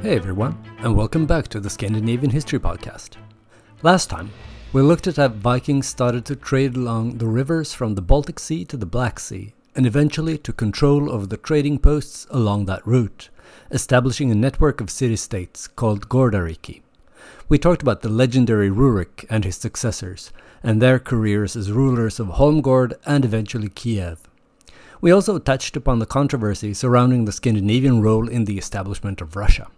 Hey everyone, and welcome back to the Scandinavian History Podcast. Last time, we looked at how Vikings started to trade along the rivers from the Baltic Sea to the Black Sea, and eventually took control over the trading posts along that route, establishing a network of city-states called Gordariki. We talked about the legendary Rurik and his successors, and their careers as rulers of Holmgård and eventually Kiev. We also touched upon the controversy surrounding the Scandinavian role in the establishment of Russia.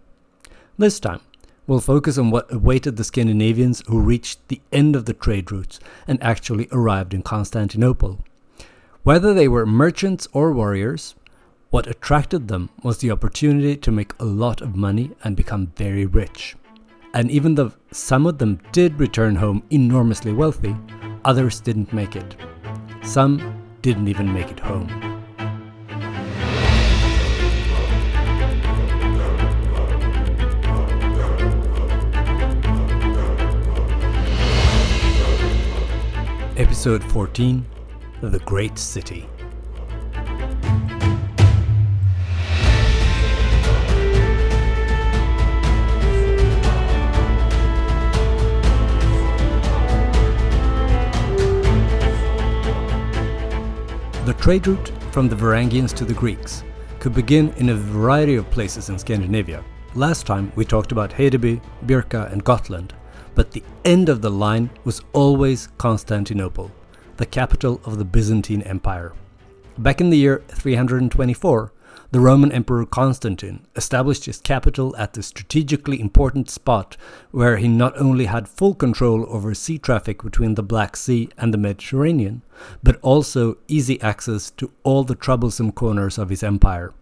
This time, we'll focus on what awaited the Scandinavians who reached the end of the trade routes and actually arrived in Constantinople. Whether they were merchants or warriors, what attracted them was the opportunity to make a lot of money and become very rich. And even though some of them did return home enormously wealthy, others didn't make it. Some didn't even make it home. Episode 14, The Great City. The trade route from the Varangians to the Greeks could begin in a variety of places in Scandinavia. Last time we talked about Hedeby, Birka and Gotland, but the end of the line was always Constantinople, the capital of the Byzantine Empire. Back in the year 324, the Roman Emperor Constantine established his capital at the strategically important spot where he not only had full control over sea traffic between the Black Sea and the Mediterranean, but also easy access to all the troublesome corners of his empire.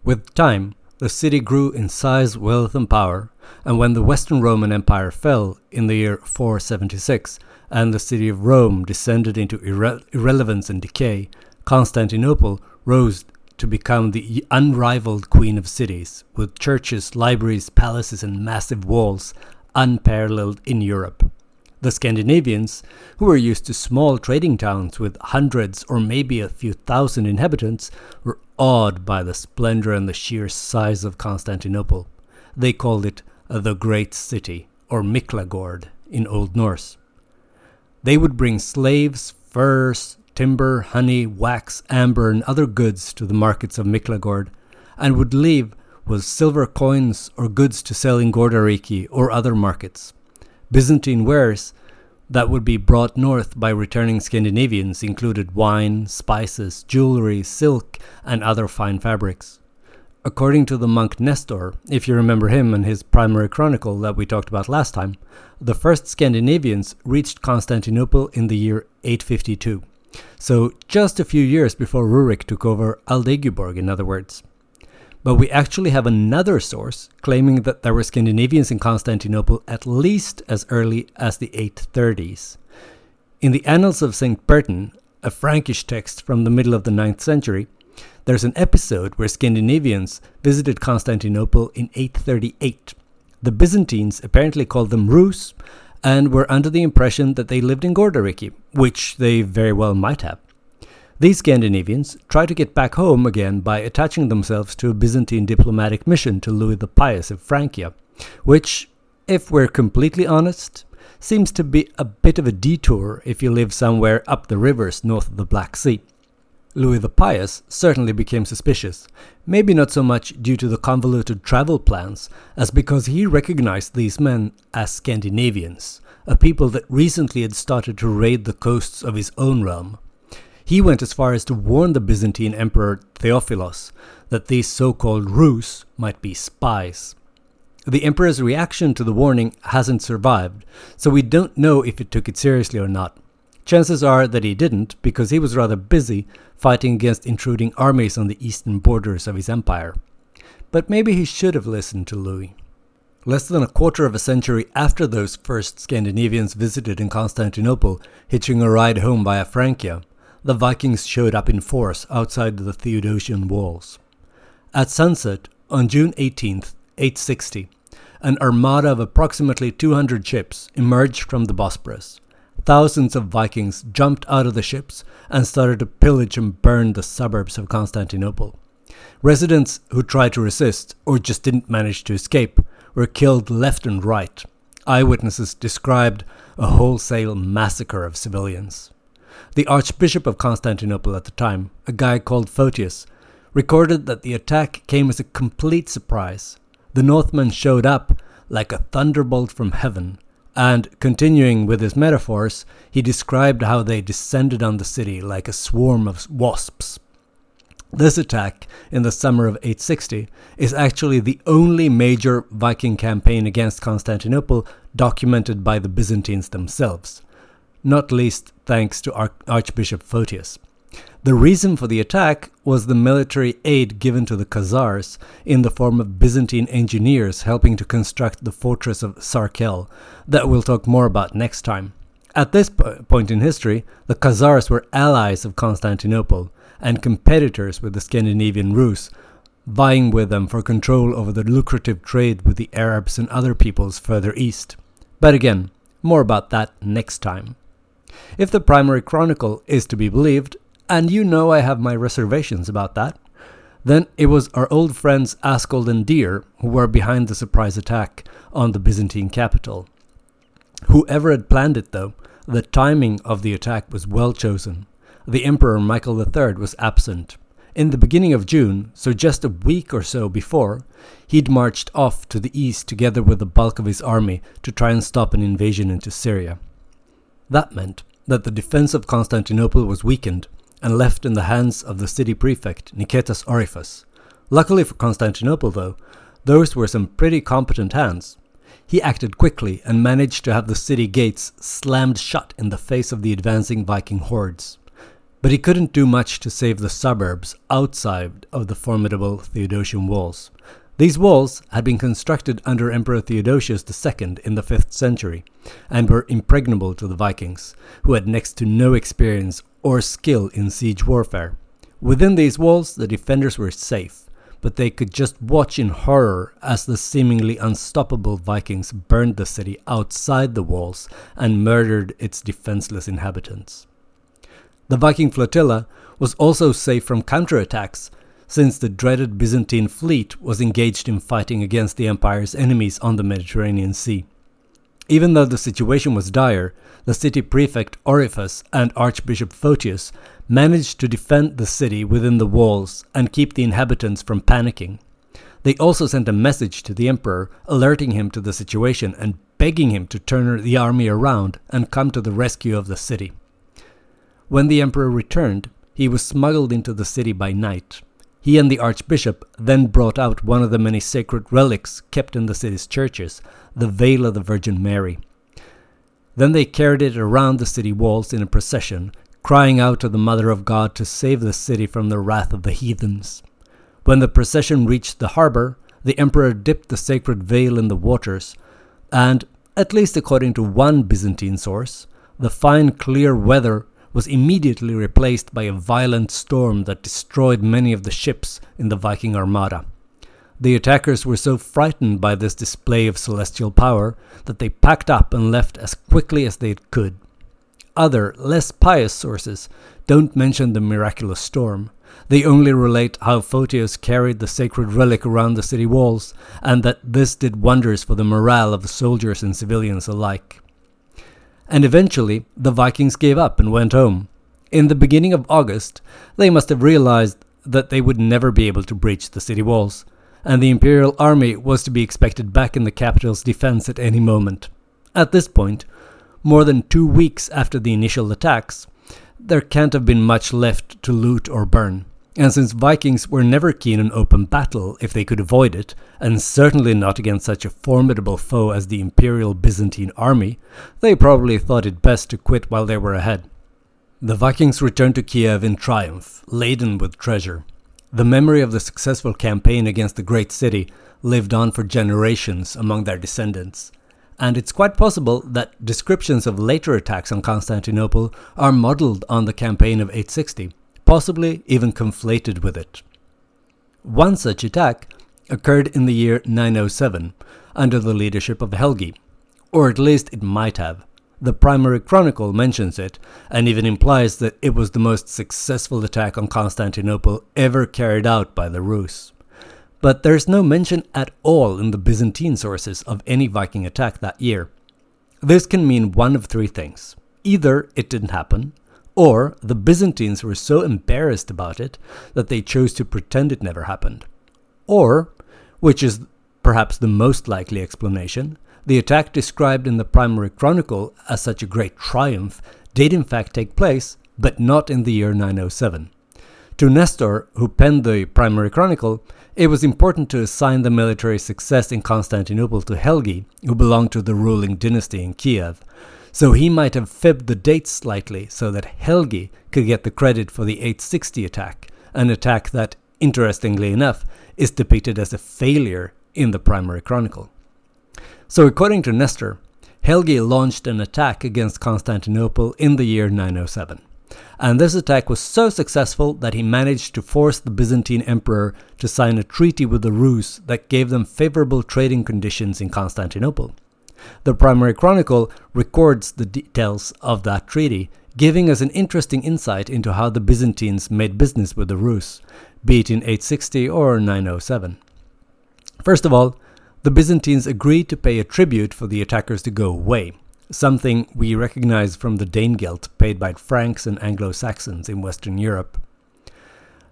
With time, the city grew in size, wealth and power, and when the Western Roman Empire fell in the year 476 and the city of Rome descended into irrelevance and decay, Constantinople rose to become the unrivaled queen of cities, with churches, libraries, palaces and massive walls unparalleled in Europe. The Scandinavians, who were used to small trading towns with hundreds or maybe a few thousand inhabitants, were awed by the splendor and the sheer size of Constantinople. They called it the Great City, or Miklagard in Old Norse. They would bring slaves, furs, timber, honey, wax, amber and other goods to the markets of Miklagard, and would leave with silver coins or goods to sell in Gordariki or other markets. Byzantine wares that would be brought north by returning Scandinavians included wine, spices, jewelry, silk, and other fine fabrics. According to the monk Nestor, if you remember him and his primary chronicle that we talked about last time, the first Scandinavians reached Constantinople in the year 852. So just a few years before Rurik took over Aldeguborg, in other words. But we actually have another source claiming that there were Scandinavians in Constantinople at least as early as the 830s. In the Annals of St. Bertin, a Frankish text from the middle of the 9th century, there's an episode where Scandinavians visited Constantinople in 838. The Byzantines apparently called them Rus and were under the impression that they lived in Gordariki, which they very well might have. These Scandinavians tried to get back home again by attaching themselves to a Byzantine diplomatic mission to Louis the Pious of Francia, which, if we're completely honest, seems to be a bit of a detour if you live somewhere up the rivers north of the Black Sea. Louis the Pious certainly became suspicious, maybe not so much due to the convoluted travel plans, as because he recognized these men as Scandinavians, a people that recently had started to raid the coasts of his own realm. He went as far as to warn the Byzantine Emperor Theophilos that these so-called Rus might be spies. The emperor's reaction to the warning hasn't survived, so we don't know if he took it seriously or not. Chances are that he didn't, because he was rather busy fighting against intruding armies on the eastern borders of his empire. But maybe he should have listened to Louis. Less than a quarter of a century after those first Scandinavians visited in Constantinople, hitching a ride home via Francia, the Vikings showed up in force outside the Theodosian walls. At sunset, on June 18th, 860, an armada of approximately 200 ships emerged from the Bosporus. Thousands of Vikings jumped out of the ships and started to pillage and burn the suburbs of Constantinople. Residents who tried to resist or just didn't manage to escape were killed left and right. Eyewitnesses described a wholesale massacre of civilians. The Archbishop of Constantinople at the time, a guy called Photius, recorded that the attack came as a complete surprise. The Northmen showed up like a thunderbolt from heaven, and, continuing with his metaphors, he described how they descended on the city like a swarm of wasps. This attack in the summer of 860 is actually the only major Viking campaign against Constantinople documented by the Byzantines themselves, not least thanks to Archbishop Photius. The reason for the attack was the military aid given to the Khazars in the form of Byzantine engineers helping to construct the fortress of Sarkel, that we'll talk more about next time. At this point in history, the Khazars were allies of Constantinople and competitors with the Scandinavian Rus, vying with them for control over the lucrative trade with the Arabs and other peoples further east. But again, more about that next time. If the primary chronicle is to be believed, and you know I have my reservations about that, then it was our old friends Askold and Deer who were behind the surprise attack on the Byzantine capital. Whoever had planned it, though, the timing of the attack was well chosen. The Emperor Michael III was absent. In the beginning of June, so just a week or so before, he'd marched off to the east together with the bulk of his army to try and stop an invasion into Syria. That meant that the defense of Constantinople was weakened and left in the hands of the city prefect Nicetas Oriphas. Luckily for Constantinople, though, those were some pretty competent hands. He acted quickly and managed to have the city gates slammed shut in the face of the advancing Viking hordes. But he couldn't do much to save the suburbs outside of the formidable Theodosian walls. These walls had been constructed under Emperor Theodosius II in the 5th century and were impregnable to the Vikings, who had next to no experience or skill in siege warfare. Within these walls, the defenders were safe, but they could just watch in horror as the seemingly unstoppable Vikings burned the city outside the walls and murdered its defenseless inhabitants. The Viking flotilla was also safe from counterattacks, since the dreaded Byzantine fleet was engaged in fighting against the empire's enemies on the Mediterranean Sea. Even though the situation was dire, the city prefect Oriphas and Archbishop Photius managed to defend the city within the walls and keep the inhabitants from panicking. They also sent a message to the emperor alerting him to the situation and begging him to turn the army around and come to the rescue of the city. When the emperor returned, he was smuggled into the city by night. He and the archbishop then brought out one of the many sacred relics kept in the city's churches, the Veil of the Virgin Mary. Then they carried it around the city walls in a procession, crying out to the Mother of God to save the city from the wrath of the heathens. When the procession reached the harbor, the emperor dipped the sacred veil in the waters, and, at least according to one Byzantine source, the fine clear weather was immediately replaced by a violent storm that destroyed many of the ships in the Viking armada. The attackers were so frightened by this display of celestial power that they packed up and left as quickly as they could. Other, less pious sources don't mention the miraculous storm. They only relate how Photius carried the sacred relic around the city walls, and that this did wonders for the morale of the soldiers and civilians alike. And eventually, the Vikings gave up and went home. In the beginning of August, they must have realized that they would never be able to breach the city walls, and the imperial army was to be expected back in the capital's defense at any moment. At this point, more than 2 weeks after the initial attacks, there can't have been much left to loot or burn. And since Vikings were never keen on open battle if they could avoid it, and certainly not against such a formidable foe as the Imperial Byzantine army, they probably thought it best to quit while they were ahead. The Vikings returned to Kiev in triumph, laden with treasure. The memory of the successful campaign against the great city lived on for generations among their descendants, and it's quite possible that descriptions of later attacks on Constantinople are modeled on the campaign of 860. Possibly even conflated with it. One such attack occurred in the year 907 under the leadership of Helgi, or at least it might have. The primary chronicle mentions it, and even implies that it was the most successful attack on Constantinople ever carried out by the Rus. But there's no mention at all in the Byzantine sources of any Viking attack that year. This can mean one of three things. Either it didn't happen, or the Byzantines were so embarrassed about it that they chose to pretend it never happened. Or, which is perhaps the most likely explanation, the attack described in the primary chronicle as such a great triumph did in fact take place, but not in the year 907. To Nestor, who penned the primary chronicle, it was important to assign the military success in Constantinople to Helgi, who belonged to the ruling dynasty in Kiev, so he might have fibbed the dates slightly so that Helgi could get the credit for the 860 attack, an attack that, interestingly enough, is depicted as a failure in the primary chronicle. So according to Nestor, Helgi launched an attack against Constantinople in the year 907. And this attack was so successful that he managed to force the Byzantine emperor to sign a treaty with the Rus that gave them favorable trading conditions in Constantinople. The primary chronicle records the details of that treaty, giving us an interesting insight into how the Byzantines made business with the Rus, be it in 860 or 907. First of all, the Byzantines agreed to pay a tribute for the attackers to go away, something we recognize from the Danegeld paid by Franks and Anglo-Saxons in Western Europe.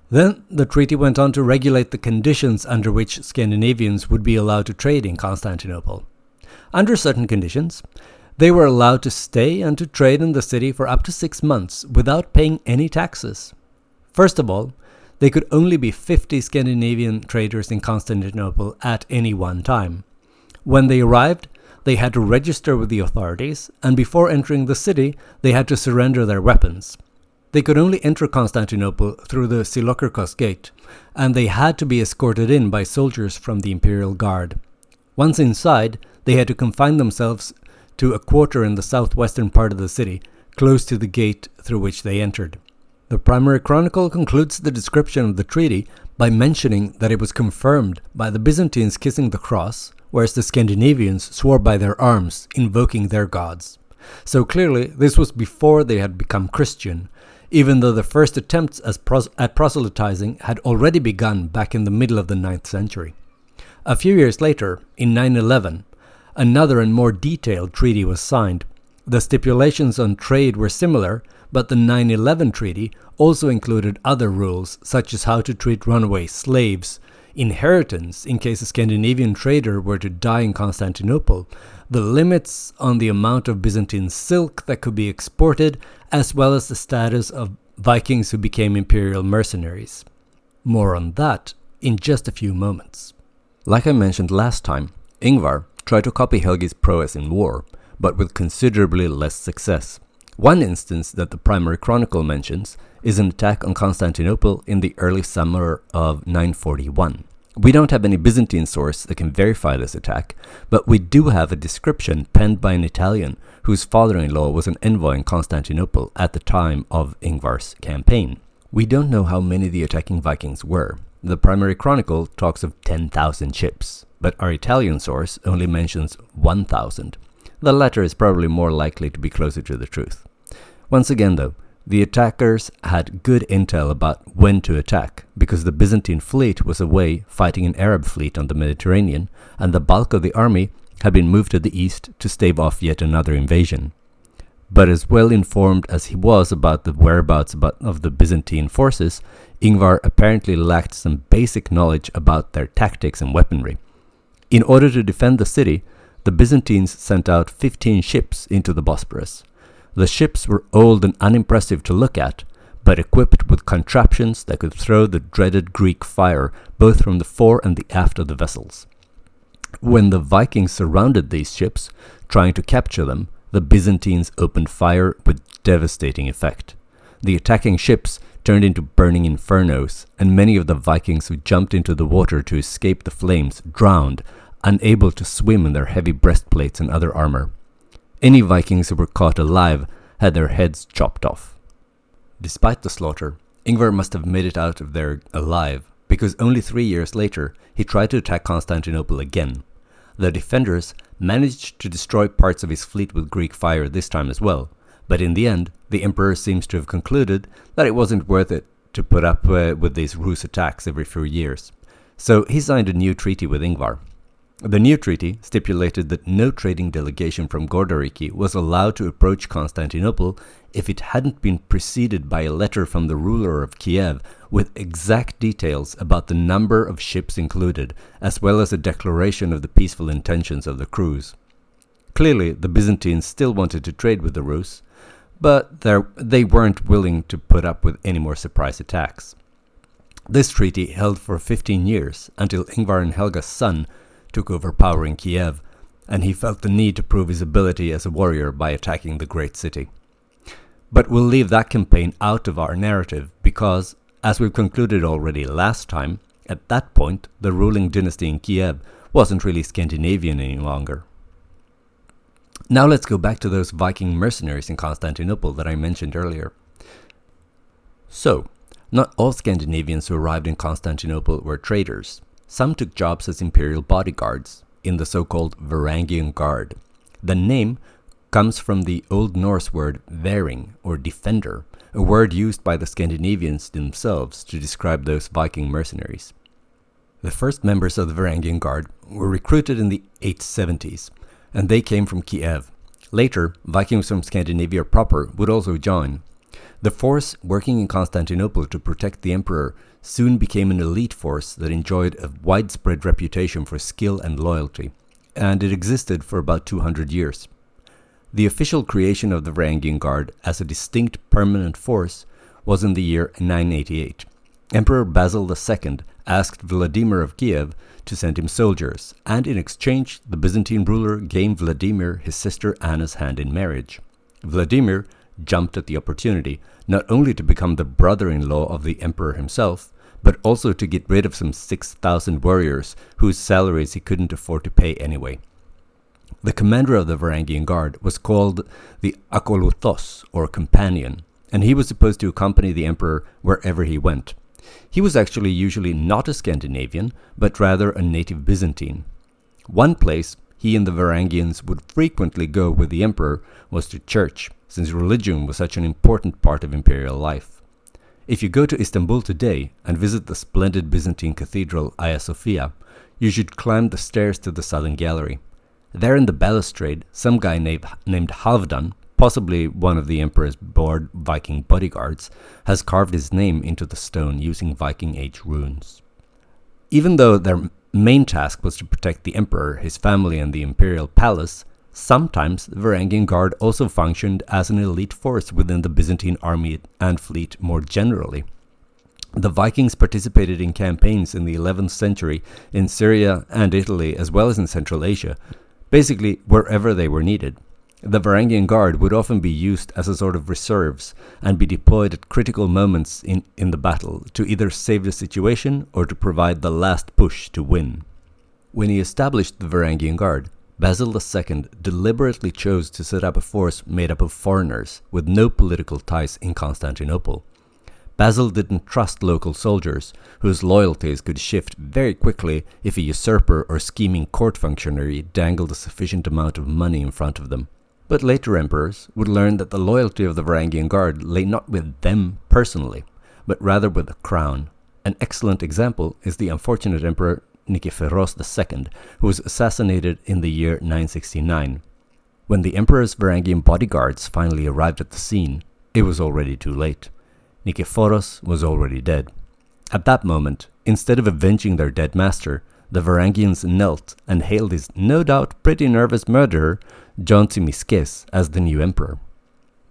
Then the treaty went on to regulate the conditions under which Scandinavians would be allowed to trade in Constantinople. Under certain conditions, they were allowed to stay and to trade in the city for up to 6 months without paying any taxes. First of all, they could only be 50 Scandinavian traders in Constantinople at any one time. When they arrived, they had to register with the authorities, and before entering the city, they had to surrender their weapons. They could only enter Constantinople through the Silokerkos gate, and they had to be escorted in by soldiers from the imperial guard. Once inside, they had to confine themselves to a quarter in the southwestern part of the city, close to the gate through which they entered. The primary chronicle concludes the description of the treaty by mentioning that it was confirmed by the Byzantines kissing the cross, whereas the Scandinavians swore by their arms, invoking their gods. So clearly, this was before they had become Christian, even though the first attempts at proselytizing had already begun back in the middle of the 9th century. A few years later, in 911, another and more detailed treaty was signed. The stipulations on trade were similar, but the 911 treaty also included other rules, such as how to treat runaway slaves, inheritance in case a Scandinavian trader were to die in Constantinople, the limits on the amount of Byzantine silk that could be exported, as well as the status of Vikings who became imperial mercenaries. More on that in just a few moments. Like I mentioned last time, Ingvar tried to copy Helgi's prowess in war, but with considerably less success. One instance that the primary chronicle mentions is an attack on Constantinople in the early summer of 941. We don't have any Byzantine source that can verify this attack, but we do have a description penned by an Italian whose father-in-law was an envoy in Constantinople at the time of Ingvar's campaign. We don't know how many the attacking Vikings were. The primary chronicle talks of 10,000 ships, but our Italian source only mentions 1,000. The latter is probably more likely to be closer to the truth. Once again though, the attackers had good intel about when to attack, because the Byzantine fleet was away fighting an Arab fleet on the Mediterranean, and the bulk of the army had been moved to the east to stave off yet another invasion. But as well informed as he was about the whereabouts of the Byzantine forces, Ingvar apparently lacked some basic knowledge about their tactics and weaponry. In order to defend the city, the Byzantines sent out 15 ships into the Bosporus. The ships were old and unimpressive to look at, but equipped with contraptions that could throw the dreaded Greek fire both from the fore and the aft of the vessels. When the Vikings surrounded these ships, trying to capture them, the Byzantines opened fire with devastating effect. The attacking ships turned into burning infernos, and many of the Vikings who jumped into the water to escape the flames drowned, unable to swim in their heavy breastplates and other armor. Any Vikings who were caught alive had their heads chopped off. Despite the slaughter, Ingvar must have made it out of there alive, because only 3 years later he tried to attack Constantinople again. the defenders managed to destroy parts of his fleet with Greek fire this time as well, but in the end, the emperor seems to have concluded that it wasn't worth it to put up with these ruse attacks every few years. So he signed a new treaty with Ingvar. The new treaty stipulated that no trading delegation from Gordariki was allowed to approach Constantinople if it hadn't been preceded by a letter from the ruler of Kiev with exact details about the number of ships included, as well as a declaration of the peaceful intentions of the crews. Clearly, the Byzantines still wanted to trade with the Rus, but they weren't willing to put up with any more surprise attacks. This treaty held for 15 years, until Ingvar and Helga's son took over power in Kiev, and he felt the need to prove his ability as a warrior by attacking the great city. But we'll leave that campaign out of our narrative because, as we've concluded already last time, at that point the ruling dynasty in Kiev wasn't really Scandinavian any longer. Now let's go back to those Viking mercenaries in Constantinople that I mentioned earlier. So, not all Scandinavians who arrived in Constantinople were traders. Some took jobs as imperial bodyguards in the so-called Varangian Guard. The name comes from the Old Norse word varing, or defender, a word used by the Scandinavians themselves to describe those Viking mercenaries. The first members of the Varangian Guard were recruited in the 870s, and they came from Kiev. Later, Vikings from Scandinavia proper would also join. The force working in Constantinople to protect the emperor soon became an elite force that enjoyed a widespread reputation for skill and loyalty, and it existed for about 200 years. The official creation of the Varangian Guard as a distinct permanent force was in the year 988. Emperor Basil II asked Vladimir of Kiev to send him soldiers, and in exchange the Byzantine ruler gave Vladimir his sister Anna's hand in marriage. Vladimir jumped at the opportunity, not only to become the brother-in-law of the emperor himself, but also to get rid of some 6,000 warriors whose salaries he couldn't afford to pay anyway. The commander of the Varangian Guard was called the Akoluthos, or companion, and he was supposed to accompany the emperor wherever he went. He was actually usually not a Scandinavian, but rather a native Byzantine. One place he and the Varangians would frequently go with the emperor was to church, since religion was such an important part of imperial life. If you go to Istanbul today and visit the splendid Byzantine cathedral Hagia Sophia, you should climb the stairs to the southern gallery. There in the balustrade, some guy named Halvdan, possibly one of the emperor's bored Viking bodyguards, has carved his name into the stone using Viking Age runes. Even though their main task was to protect the emperor, his family, and the imperial palace, sometimes the Varangian Guard also functioned as an elite force within the Byzantine army and fleet more generally. The Vikings participated in campaigns in the 11th century in Syria and Italy, as well as in Central Asia, basically wherever they were needed. The Varangian Guard would often be used as a sort of reserves and be deployed at critical moments in the battle to either save the situation or to provide the last push to win. When he established the Varangian Guard, Basil II deliberately chose to set up a force made up of foreigners with no political ties in Constantinople. Basil didn't trust local soldiers, whose loyalties could shift very quickly if a usurper or scheming court functionary dangled a sufficient amount of money in front of them. But later emperors would learn that the loyalty of the Varangian Guard lay not with them personally, but rather with the crown. An excellent example is the unfortunate emperor Nikephoros II, who was assassinated in the year 969. When the emperor's Varangian bodyguards finally arrived at the scene, it was already too late. Nikephoros was already dead. At that moment, instead of avenging their dead master, the Varangians knelt and hailed his no doubt pretty nervous murderer, John Tzimiskes, as the new emperor.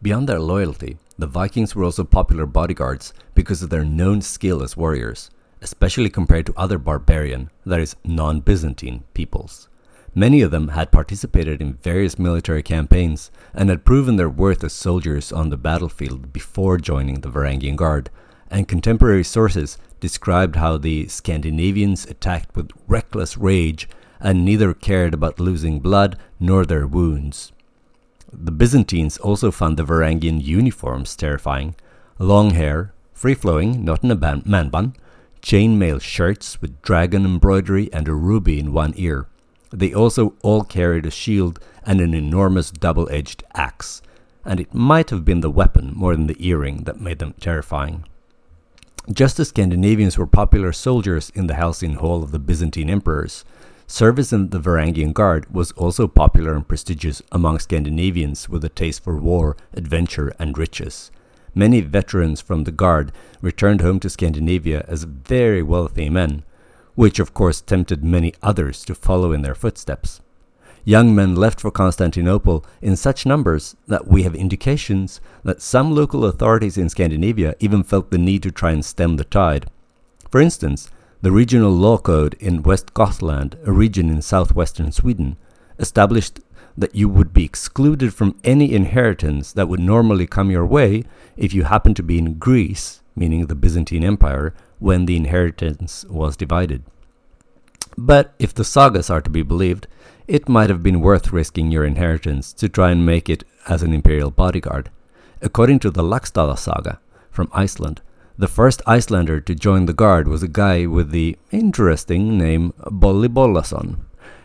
Beyond their loyalty, the Vikings were also popular bodyguards because of their known skill as warriors, especially compared to other barbarian, that is, non-Byzantine peoples. Many of them had participated in various military campaigns and had proven their worth as soldiers on the battlefield before joining the Varangian Guard, and contemporary sources described how the Scandinavians attacked with reckless rage and neither cared about losing blood nor their wounds. The Byzantines also found the Varangian uniforms terrifying. Long hair, free-flowing, not in a man bun, chainmail shirts with dragon embroidery and a ruby in one ear. They also all carried a shield and an enormous double-edged axe, and it might have been the weapon more than the earring that made them terrifying. Just as Scandinavians were popular soldiers in the Halcyon Hall of the Byzantine emperors, service in the Varangian Guard was also popular and prestigious among Scandinavians with a taste for war, adventure, and riches. Many veterans from the Guard returned home to Scandinavia as very wealthy men, which of course tempted many others to follow in their footsteps. Young men left for Constantinople in such numbers that we have indications that some local authorities in Scandinavia even felt the need to try and stem the tide. For instance, the regional law code in West Gothland, a region in southwestern Sweden, established that you would be excluded from any inheritance that would normally come your way if you happened to be in Greece, meaning the Byzantine Empire, when the inheritance was divided. But if the sagas are to be believed, it might have been worth risking your inheritance to try and make it as an imperial bodyguard. According to the Laxdala saga from Iceland, the first Icelander to join the guard was a guy with the interesting name Bolli Bollason.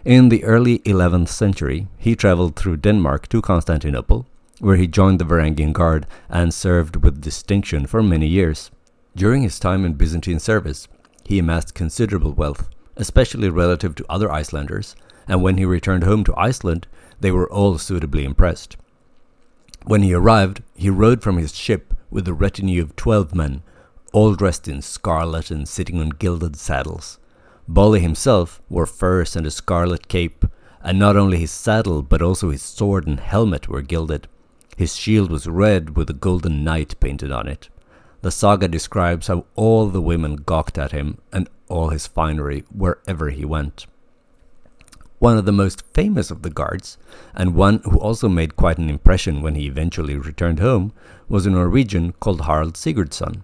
In the early 11th century, he traveled through Denmark to Constantinople, where he joined the Varangian Guard and served with distinction for many years. During his time in Byzantine service, he amassed considerable wealth, especially relative to other Icelanders, and when he returned home to Iceland, they were all suitably impressed. When he arrived, he rode from his ship with a retinue of 12 men, all dressed in scarlet and sitting on gilded saddles. Bolli himself wore furs and a scarlet cape, and not only his saddle but also his sword and helmet were gilded. His shield was red with a golden knight painted on it. The saga describes how all the women gawked at him and all his finery wherever he went. One of the most famous of the guards, and one who also made quite an impression when he eventually returned home, was a Norwegian called Harald Sigurdsson.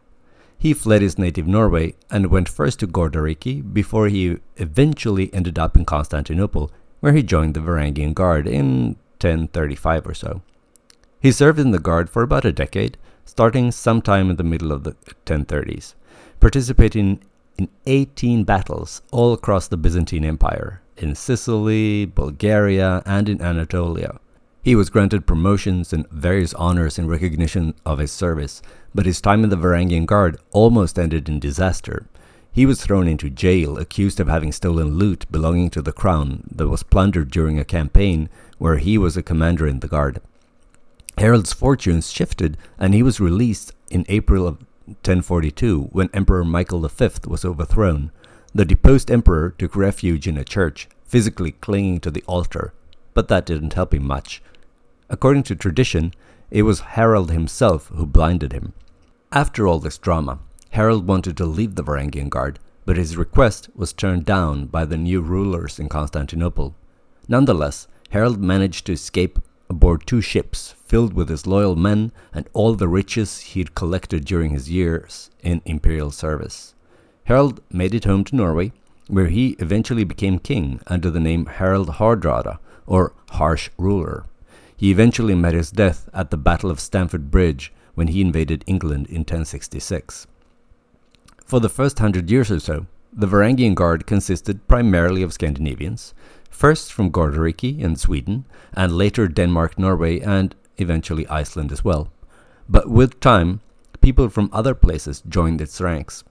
He fled his native Norway and went first to Gordariki before he eventually ended up in Constantinople, where he joined the Varangian Guard in 1035 or so. He served in the Guard for about a decade, starting sometime in the middle of the 1030s, participating in 18 battles all across the Byzantine Empire, in Sicily, Bulgaria, and in Anatolia. He was granted promotions and various honors in recognition of his service, but his time in the Varangian Guard almost ended in disaster. He was thrown into jail, accused of having stolen loot belonging to the crown that was plundered during a campaign where he was a commander in the Guard. Harald's fortunes shifted, and he was released in April of 1042 when Emperor Michael V was overthrown. The deposed emperor took refuge in a church, physically clinging to the altar, but that didn't help him much. According to tradition, it was Harald himself who blinded him. After all this drama, Harald wanted to leave the Varangian Guard, but his request was turned down by the new rulers in Constantinople. Nonetheless, Harald managed to escape aboard 2 ships filled with his loyal men and all the riches he'd collected during his years in imperial service. Harald made it home to Norway, where he eventually became king under the name Harald Hardrada, or Harsh Ruler. He eventually met his death at the Battle of Stamford Bridge when he invaded England in 1066. For the first 100 years or so, the Varangian Guard consisted primarily of Scandinavians, first from Gordariki and Sweden, and later Denmark, Norway, and eventually Iceland as well. But with time, people from other places joined its ranks.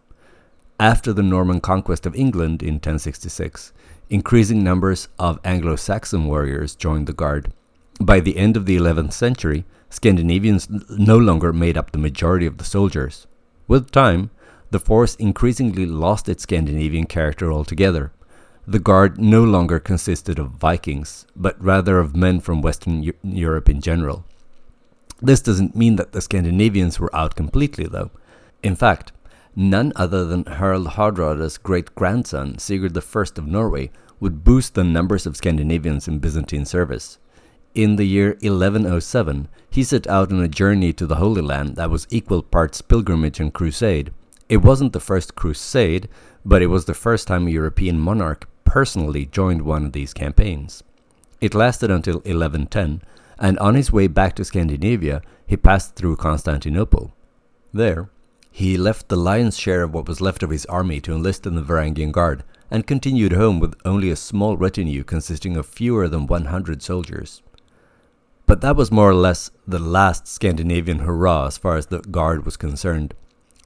After the Norman conquest of England in 1066, increasing numbers of Anglo-Saxon warriors joined the Guard. By the end of the 11th century, Scandinavians no longer made up the majority of the soldiers. With time, the force increasingly lost its Scandinavian character altogether. The Guard no longer consisted of Vikings, but rather of men from Western Europe in general. This doesn't mean that the Scandinavians were out completely, though. In fact, none other than Harald Hardrada's great-grandson, Sigurd I of Norway, would boost the numbers of Scandinavians in Byzantine service. In the year 1107, he set out on a journey to the Holy Land that was equal parts pilgrimage and crusade. It wasn't the first crusade, but it was the first time a European monarch personally joined one of these campaigns. It lasted until 1110, and on his way back to Scandinavia, he passed through Constantinople. There, he left the lion's share of what was left of his army to enlist in the Varangian Guard, and continued home with only a small retinue consisting of fewer than 100 soldiers. But that was more or less the last Scandinavian hurrah as far as the Guard was concerned.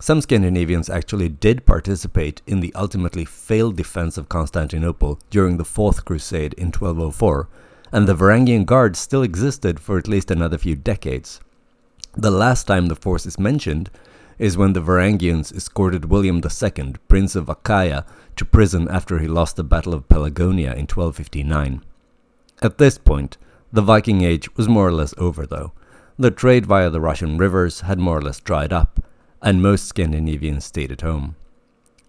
Some Scandinavians actually did participate in the ultimately failed defense of Constantinople during the Fourth Crusade in 1204, and the Varangian Guard still existed for at least another few decades. The last time the force is mentioned is when the Varangians escorted William II, Prince of Achaia, to prison after he lost the Battle of Pelagonia in 1259. At this point, the Viking Age was more or less over though. The trade via the Russian rivers had more or less dried up, and most Scandinavians stayed at home.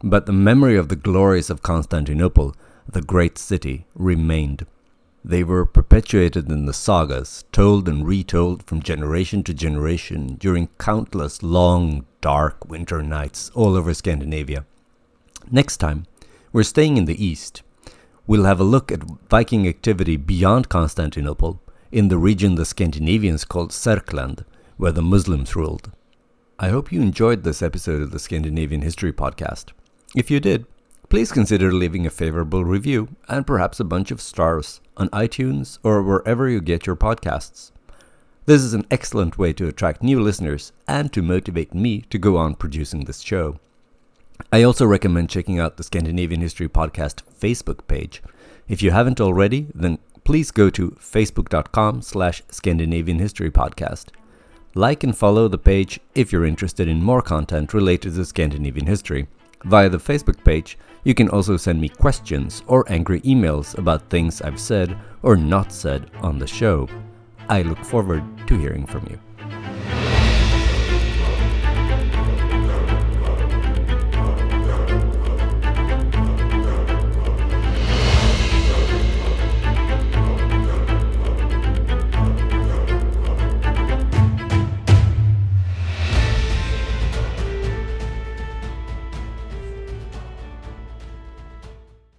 But the memory of the glories of Constantinople, the great city, remained. They were perpetuated in the sagas, told and retold from generation to generation during countless long, dark winter nights all over Scandinavia. Next time, we're staying in the east. We'll have a look at Viking activity beyond Constantinople, in the region the Scandinavians called Serkland, where the Muslims ruled. I hope you enjoyed this episode of the Scandinavian History Podcast. If you did, please consider leaving a favorable review and perhaps a bunch of stars on iTunes or wherever you get your podcasts. This is an excellent way to attract new listeners and to motivate me to go on producing this show. I also recommend checking out the Scandinavian History Podcast Facebook page. If you haven't already, then please go to facebook.com/Scandinavian History Podcast. Like and follow the page if you're interested in more content related to Scandinavian history. Via the Facebook page, you can also send me questions or angry emails about things I've said or not said on the show. I look forward to hearing from you.